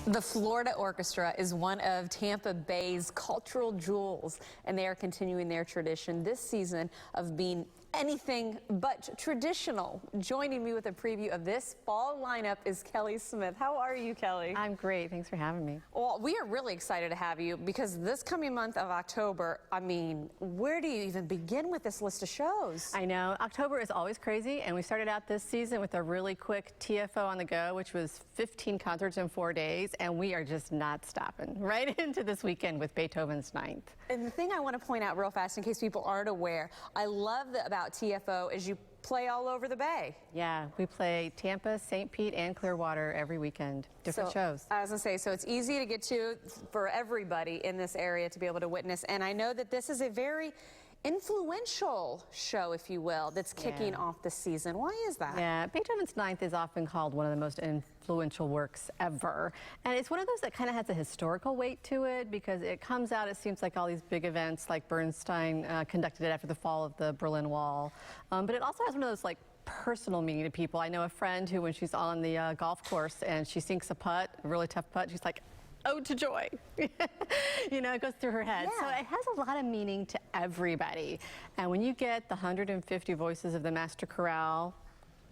The Florida Orchestra is one of Tampa Bay's cultural jewels, and they are continuing their tradition this season of being anything but traditional. Joining me with a preview of this fall lineup is Kelly Smith. How are you, Kelly? I'm great. Thanks for having me. Well, we are really excited to have you because this coming month of October, I mean, where do you even begin with this list of shows? I know. October is always crazy, and we started out this season with a really quick TFO on the go, which was 15 concerts in 4 days, and we are just not stopping right into this weekend with Beethoven's Ninth. And the thing I want to point out real fast, in case people aren't aware, I love about TFO is you play all over the Bay. Yeah, we play Tampa, St. Pete, and Clearwater every weekend. Different shows. I was going to say, so it's easy to get to for everybody in this area to be able to witness. And I know that this is a very influential show, if you will, that's kicking off the season. Why is that? Yeah, Beethoven's Ninth is often called one of the most influential works ever. And it's one of those that kind of has a historical weight to it because it comes out, it seems like all these big events like Bernstein conducted it after the fall of the Berlin Wall. But it also has one of those like personal meaning to people. I know a friend who, when she's on the golf course and she sinks a putt, a really tough putt, she's like, "Ode to Joy." You know, it goes through her head. So it has a lot of meaning to everybody. And when you get the 150 voices of the Master Chorale,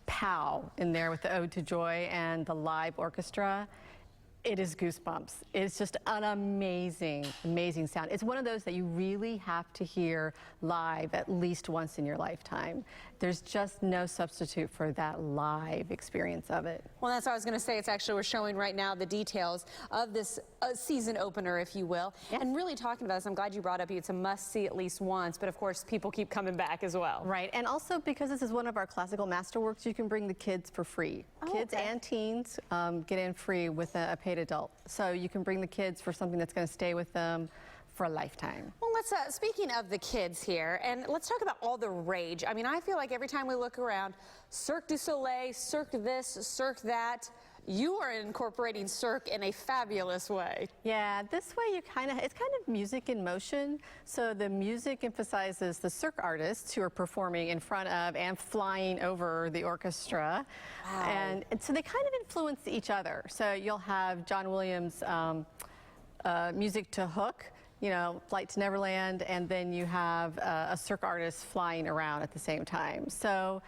pow, in there with the Ode to Joy and the live orchestra, it is goosebumps. It's just an amazing, amazing sound. It's one of those that you really have to hear live at least once in your lifetime. There's just no substitute for that live experience of it. Well, that's what I was going to say. It's actually, we're showing right now the details of this season opener, if you will. Yeah. And really talking about this, I'm glad you brought up it's a must-see at least once, but of course, people keep coming back as well. Right, and also because this is one of our classical masterworks, you can bring the kids for free. Kids and teens get in free with a paid adult. So you can bring the kids for something that's going to stay with them for a lifetime. Well, let's, speaking of the kids here, and let's talk about all the rage. I mean, I feel like every time we look around, Cirque du Soleil, Cirque this, Cirque that, you are incorporating Cirque in a fabulous way. Yeah, this way it's kind of music in motion. So the music emphasizes the Cirque artists who are performing in front of and flying over the orchestra. Wow. And so they kind of influence each other. So you'll have John Williams' music to Hook, you know, Flight to Neverland, and then you have a Cirque artist flying around at the same time. So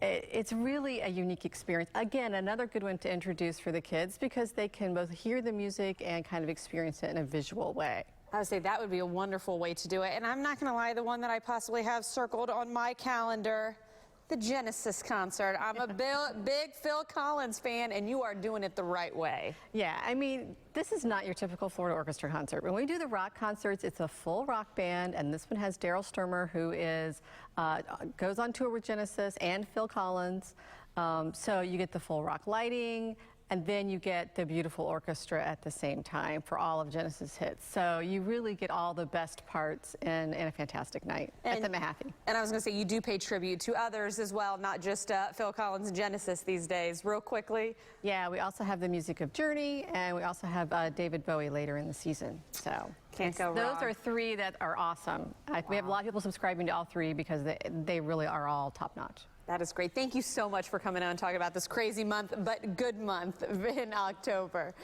it's really a unique experience. Again, another good one to introduce for the kids because they can both hear the music and kind of experience it in a visual way. I would say that would be a wonderful way to do it. And I'm not going to lie, the one that I possibly have circled on my calendar, the Genesis concert. I'm a big Phil Collins fan, and you are doing it the right way. Yeah, I mean, this is not your typical Florida Orchestra concert. When we do the rock concerts, it's a full rock band, and this one has Daryl Sturmer, who is goes on tour with Genesis and Phil Collins. So you get the full rock lighting, and then you get the beautiful orchestra at the same time for all of Genesis hits. So you really get all the best parts in a fantastic night at the Mahaffey. And I was going to say, you do pay tribute to others as well, not just Phil Collins and Genesis these days. Real quickly. Yeah, we also have the music of Journey, and we also have David Bowie later in the season. So can't go wrong. Those are three that are awesome. Wow. We have a lot of people subscribing to all three because they really are all top-notch. That is great. Thank you so much for coming on and talking about this crazy month, but good month in October.